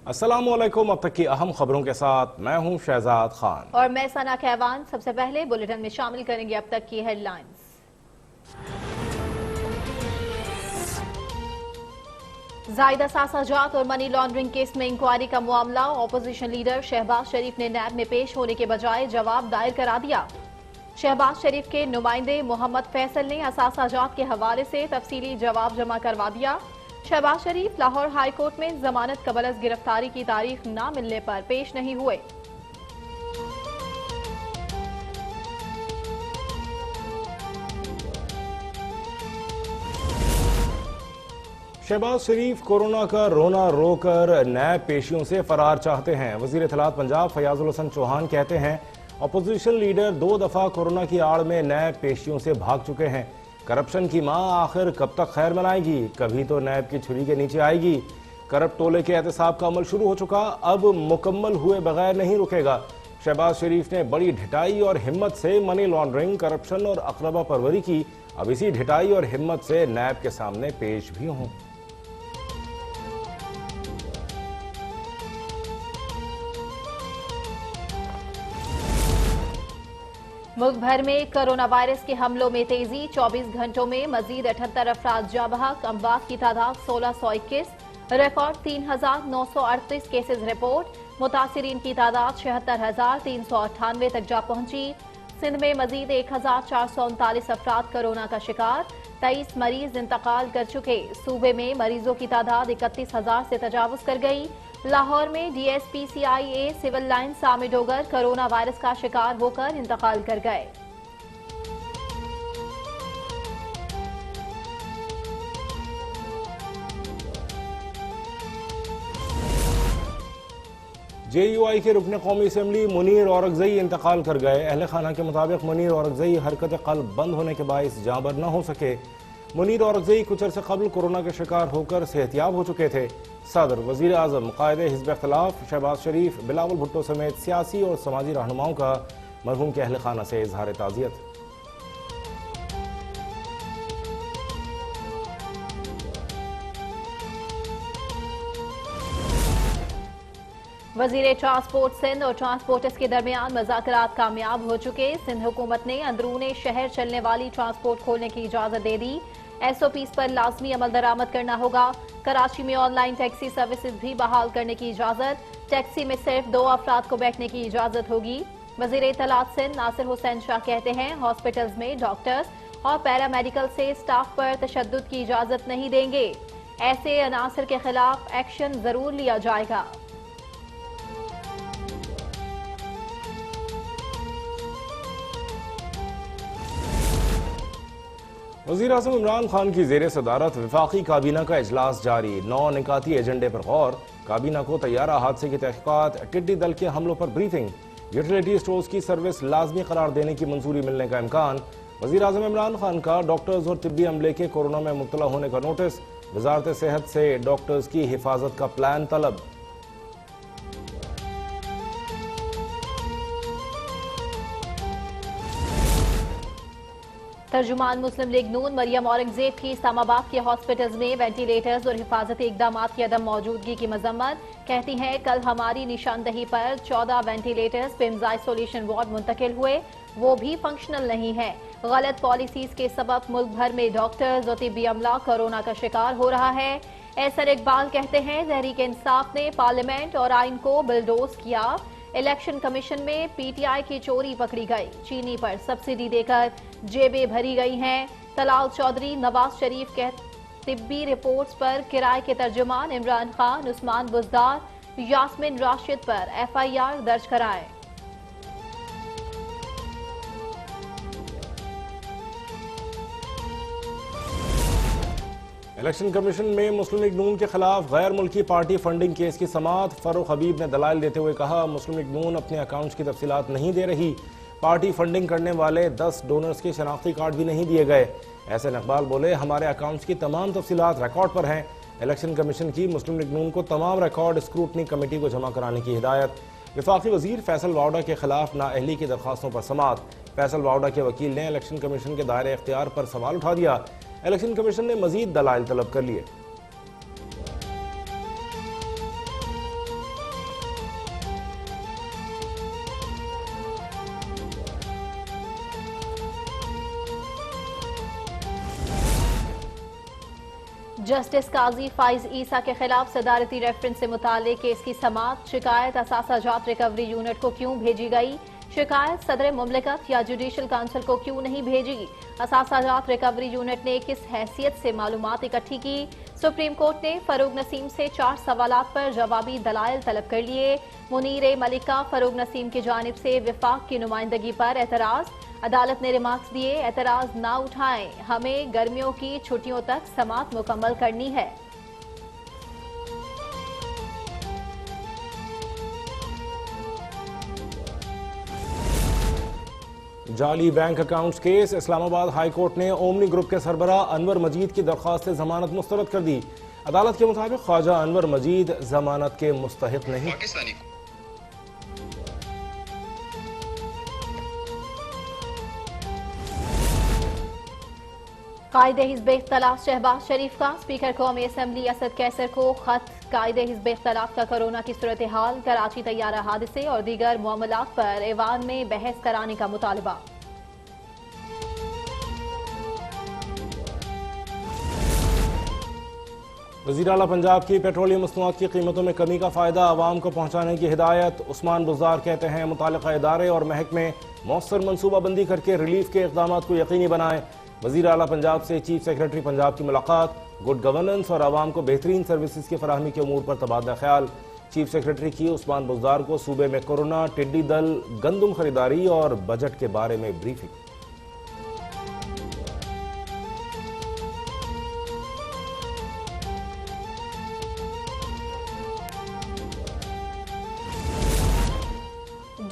अस्सलामुअलैकुम। अब तक की अहम खबरों के साथ मैं हूं शहजाद खान और मैं सना कहवान। सबसे पहले बुलेटिन में शामिल करेंगे अब तक की हेडलाइंस। जायदा सासाजात और मनी लॉन्ड्रिंग केस में इंक्वायरी का मामला। ऑपोजिशन लीडर शहबाज शरीफ ने नैब में पेश होने के बजाय जवाब दायर करा दिया। शहबाज शरीफ के नुमाइंदे मोहम्मद फैसल ने असासाजात के हवाले से तफसीली जवाब जमा करवा दिया। शहबाज शरीफ लाहौर हाई कोर्ट में जमानत कबल गिरफ्तारी की तारीख न मिलने पर पेश नहीं हुए। शहबाज शरीफ कोरोना का रोना रोकर नैब पेशियों से फरार चाहते हैं। वजीर इत्तलात पंजाब फयाजुल हसन चौहान कहते हैं अपोजिशन लीडर 2 दफा कोरोना की आड़ में नैब पेशियों से भाग चुके हैं। करप्शन की मां आखिर कब तक खैर मनाएगी? कभी तो नैब की छुरी के नीचे आएगी। करप्ट टोले के एहतसाब का अमल शुरू हो चुका, अब मुकम्मल हुए बगैर नहीं रुकेगा। शहबाज शरीफ ने बड़ी ढिठाई और हिम्मत से मनी लॉन्ड्रिंग, करप्शन और अकरबा परवरी की। अब इसी ढिठाई और हिम्मत से नैब के सामने पेश भी हों। मुल्क भर में कोरोना वायरस के हमलों में तेजी। 24 घंटों में मजीद 78 अफराद जाँ बहक। अमवात की तादाद 1621। Record 3938 cases report. मुतासिरीन की तादाद 76,398 तक जा पहुंची। सिंध में मजीद 1439 अफराद कोरोना का शिकार। 23 मरीज इंतकाल कर चुके। सूबे में मरीजों की तादाद 31,000 से तजावुज कर गई। लाहौर में DSPCIA सिविल लाइन सामे डोगर कोरोना वायरस का शिकार होकर इंतकाल कर गए। JUI के रुकन कौमी असम्बली मुनीर औरकजई इंतकाल कर गए। अहल खाना के मुताबिक मुनीर औरकजई हरकत कल्ब बंद होने के बायस जाँबर न हो सके। मुनीर औरकजई कुछ अरसे कबल कोरोना के शिकार होकर सेहतियाब हो चुके थे। सदर, वजीर आजम, कायदे हिज़्ब इख्तिलाफ शहबाज शरीफ, बिलावल भुट्टो समेत सियासी और समाजी रहनुमाओं का मरहूम के अहल खाना से इजहार ताज़ियत। वजीर ट्रांसपोर्ट सिंध और ट्रांसपोर्टर्स के दरमियान मुज़ाकरात कामयाब हो चुके। सिंध हुकूमत ने अंदरूने शहर चलने वाली ट्रांसपोर्ट खोलने की इजाजत दे दी। SOPs पर लाजमी अमल दरामद करना होगा। कराची में ऑनलाइन टैक्सी सर्विसेज भी बहाल करने की इजाजत। टैक्सी में सिर्फ 2 अफराद को बैठने की इजाजत होगी। वजीर इत्तलात सिंध नासिर हुसैन शाह कहते हैं हॉस्पिटल्स में डॉक्टर्स और पैरामेडिकल से स्टाफ पर तशद्दुद की इजाजत नहीं देंगे। ऐसे अनासर के खिलाफ एक्शन जरूर लिया जाएगा। वज़ीर आज़म इमरान खान की ज़ेर सदारत वफाकी काबीना का इजलास जारी। 9 निकाती एजेंडे पर गौर। काबीना को तैयारा हादसे की तहकीकात, टिड्डी दल के हमलों पर ब्रीफिंग। यूटिलिटी स्टोर्स की सर्विस लाजमी करार देने की मंजूरी मिलने का इम्कान। वज़ीर आज़म इमरान खान का डॉक्टर्स और तिब्बी अमले के कोरोना में मुब्तला होने का नोटिस। वजारत सेहत से डॉक्टर्स की हिफाजत का प्लान तलब। तर्जुमान मुस्लिम लीग नून मरियम औरंगजेब की इस्लामाबाद के हॉस्पिटल्स में वेंटिलेटर्स और हिफाजती इकदाम की अदम मौजूदगी की मजम्मत। कहती हैं कल हमारी निशानदही पर 14 वेंटिलेटर्स पिम्स आइसोलेशन वार्ड मुंतकिल हुए, वो भी फंक्शनल नहीं है। गलत पॉलिसीज के सबब मुल्क भर में डॉक्टर्स और तिब्बी अमला कोरोना का शिकार हो रहा है। एसर इकबाल कहते हैं तहरीक इंसाफ ने पार्लियामेंट और आइन को बिलडोज किया। इलेक्शन कमीशन में PTI की चोरी पकड़ी गई। चीनी पर सब्सिडी देकर जेबें भरी गई हैं। तलाल चौधरी, नवाज शरीफ के तिब्बी रिपोर्ट्स पर किराए के तर्जुमान इमरान खान, उस्मान बुजदार, यास्मिन राशिद पर FIR दर्ज कराए। इलेक्शन कमीशन में मुस्लिम लीग नून के खिलाफ गैर मुल्की पार्टी फंडिंग केस की समाअत। फारूक हबीब ने दलाइल देते हुए कहा मुस्लिम लीग नून अपने अकाउंट्स की तफसीलात नहीं दे रही। पार्टी फंडिंग करने वाले 10 डोनर्स के शनाख्ती कार्ड भी नहीं दिए गए। ऐसे इकबाल बोले हमारे अकाउंट्स की तमाम तफसीलात रिकॉर्ड पर हैं। इलेक्शन कमीशन की मुस्लिम लीग नून को तमाम रिकॉर्ड स्क्रूटनी कमेटी को जमा कराने की हिदायत। वफाकी वजीर फैसल वावडा के खिलाफ नाअहली की दरखास्तों पर समाअत। फैसल वावडा के वकील ने इलेक्शन कमीशन के दायरे इख्तियार पर सवाल उठा दिया। इलेक्शन कमीशन ने मजीद दलाइल तलब कर लिए। जस्टिस काजी फाइज ईसा के खिलाफ सदारती रेफरेंस से मुताल्लिक केस की समाअत। शिकायत असासाजात रिकवरी यूनिट को क्यों भेजी गई? शिकायत सदर मुमलिकत या जुडिशल काउंसिल को क्यों नहीं भेजी? असासाजात रिकवरी यूनिट ने किस हैसियत से मालूमात इकट्ठी की? सुप्रीम कोर्ट ने फरूग नसीम से 4 सवालात पर जवाबी दलाइल तलब कर लिए। मुनीर मलिक का फरूग नसीम की जानिब से विफाक की नुमाइंदगी पर एतराज। अदालत ने रिमार्क्स दिए, एतराज ना उठाएं, हमें गर्मियों की छुट्टियों तक समाअत मुकम्मल करनी है। जाली bank accounts case. Islamabad high court ने ओमनी ग्रुप के सरबराह अनवर मजीद की दरख्वास्त से जमानत मुस्तरद कर दी। अदालत के मुताबिक ख्वाजा अनवर मजीद जमानत के मुस्तहिक नहीं। कायदे हिज़्ब इख्तिलाफ शहबाज शरीफ का स्पीकर कौमी असम्बली असद कैसर को खत। कायदे हिज़्ब इख्तिलाफ का कोरोना की सूरत हाल, कराची तैयारा हादसे और दीगर मामलात पर ऐवान में बहस कराने का मुतालबा। वज़ीर आला पंजाब की पेट्रोलियम मसनूआत की कीमतों में कमी का फायदा आवाम को पहुंचाने की हिदायत। उस्मान बुज़दार कहते हैं मुताल्लिक़ा इदारे और महकमे मौसर मनसूबाबंदी करके रिलीफ के इक़दामात को यकीनी बनाएं। वज़ीर आला पंजाब से चीफ सेक्रेटरी पंजाब की मुलाकात। गुड गवर्नेंस और आवाम को बेहतरीन सर्विसेज की फराहमी के उमूर पर तबादला ख्याल। चीफ सेक्रेटरी की उस्मान बुज़दार को सूबे में कोरोना, टिड्डी दल, गंदम खरीदारी और बजट के बारे में ब्रीफिंग।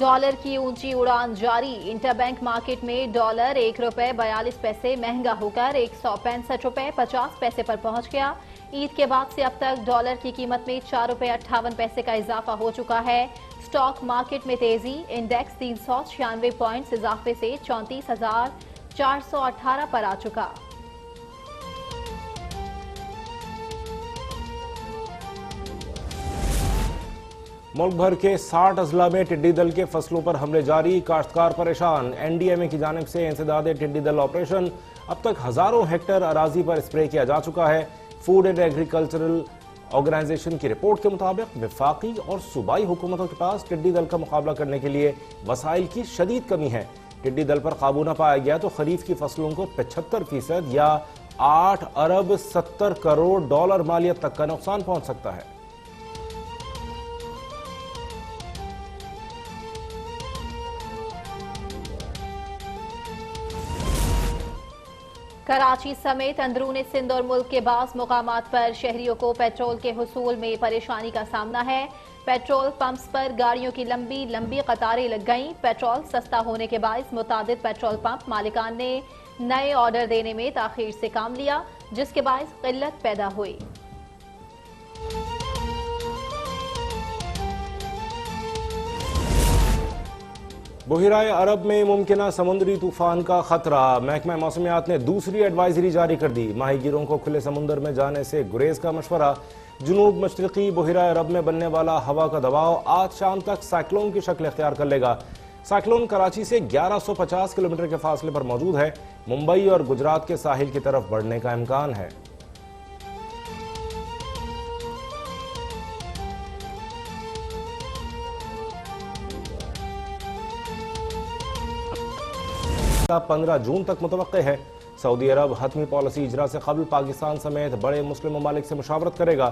डॉलर की ऊंची उड़ान जारी। इंटरबैंक मार्केट में डॉलर 1 रुपए 42 पैसे महंगा होकर 165 रुपए 50 पैसे पर पहुंच गया। ईद के बाद से अब तक डॉलर की कीमत में 4 रुपए 58 पैसे का इजाफा हो चुका है। स्टॉक मार्केट में तेजी। इंडेक्स 396 पॉइंट्स इजाफे से 34,418 पर आ चुका। मुल्क भर के 60 अजला में टिड्डी दल के फसलों पर हमले जारी। काश्तकार परेशान। एनडीएमए की जानिब से इंसदादे टिड्डी दल ऑपरेशन। अब तक हजारों हेक्टेयर अराजी पर स्प्रे किया जा चुका है। फूड एंड एग्रीकल्चरल ऑर्गेनाइजेशन की रिपोर्ट के मुताबिक विफाकी और सूबाई हुकूमतों के पास टिड्डी दल का मुकाबला करने के लिए वसाइल की शदीद कमी है। टिड्डी दल पर काबू न पाया गया तो खरीफ की फसलों को 75% या 8 अरब 70 करोड़ डॉलर मालियत तक का नुकसान पहुंच सकता है। कराची समेत अंदरूनी सिंध और मुल्क के बास मुकामात पर शहरियों को पेट्रोल के हुसूल में परेशानी का सामना है। पेट्रोल पंप्स पर गाड़ियों की लंबी लंबी कतारें लग गईं। पेट्रोल सस्ता होने के बायस मुतादिद पेट्रोल पंप मालिकान ने नए ऑर्डर देने में ताखीर से काम लिया, जिसके बायस किल्लत पैदा हुई। बुहिराए अरब में मुमकिना समुद्री तूफान का खतरा। महकमा मौसमियात ने दूसरी एडवाइजरी जारी कर दी। माहीगीरों को खुले समुद्र में जाने से गुरेज का मशवरा। जुनूब मशरकी बुहिराए अरब में बनने वाला हवा का दबाव आज शाम तक साइक्लोन की शक्ल इख्तियार कर लेगा। साइक्लोन कराची से 1150 किलोमीटर के फासले पर मौजूद है। मुंबई और गुजरात के साहिल की तरफ बढ़ने का इम्कान है। का 15 जून तक मुतवक्के है। सऊदी अरब हतमी पॉलिसी इजरा से कबल पाकिस्तान समेत बड़े मुस्लिम ममालिक से मुशावरत करेगा।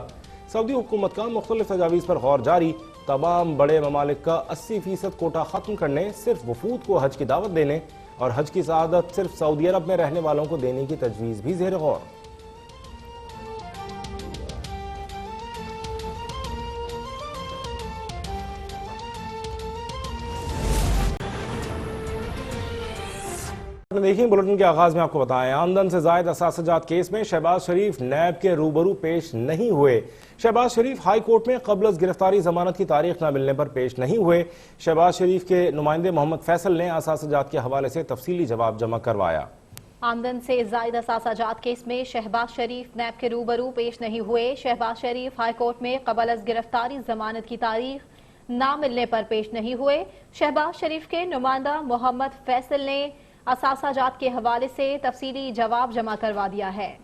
सऊदी हुकूमत का मुख्तलिफ तजावीज़ पर गौर जारी। तमाम बड़े ममालिक का 80% कोटा खत्म करने, सिर्फ वफूद को हज की दावत देने और हज की सआदत सिर्फ सऊदी अरब में रहने वालों को देने की तजवीज़ भी ज़ेर गौर। देखिए बुलेटिन के आगाज में आपको बताएं, आमदन से जायद असासाजात केस में शहबाज शरीफ नैब के रूबरू पेश नहीं हुए। शहबाज शरीफ हाई कोर्ट में कबल अज़ गिरफ्तारी जमानत की तारीख न मिलने पर पेश नहीं हुए। शहबाज शरीफ के नुमाइंदे मोहम्मद फैसल ने असासाजात के हवाले से तफसीली जवाब जमा करवाया। आमदन से जायद असासाजात केस में शहबाज शरीफ नैब के रूबरू पेश नहीं हुए। शहबाज शरीफ हाई कोर्ट में कबल अज़ गिरफ्तारी जमानत की तारीख न मिलने पर पेश नहीं हुए। शहबाज शरीफ के नुमाइंदा मोहम्मद फैसल ने असासाजात के हवाले से तफसीली जवाब जमा करवा दिया है।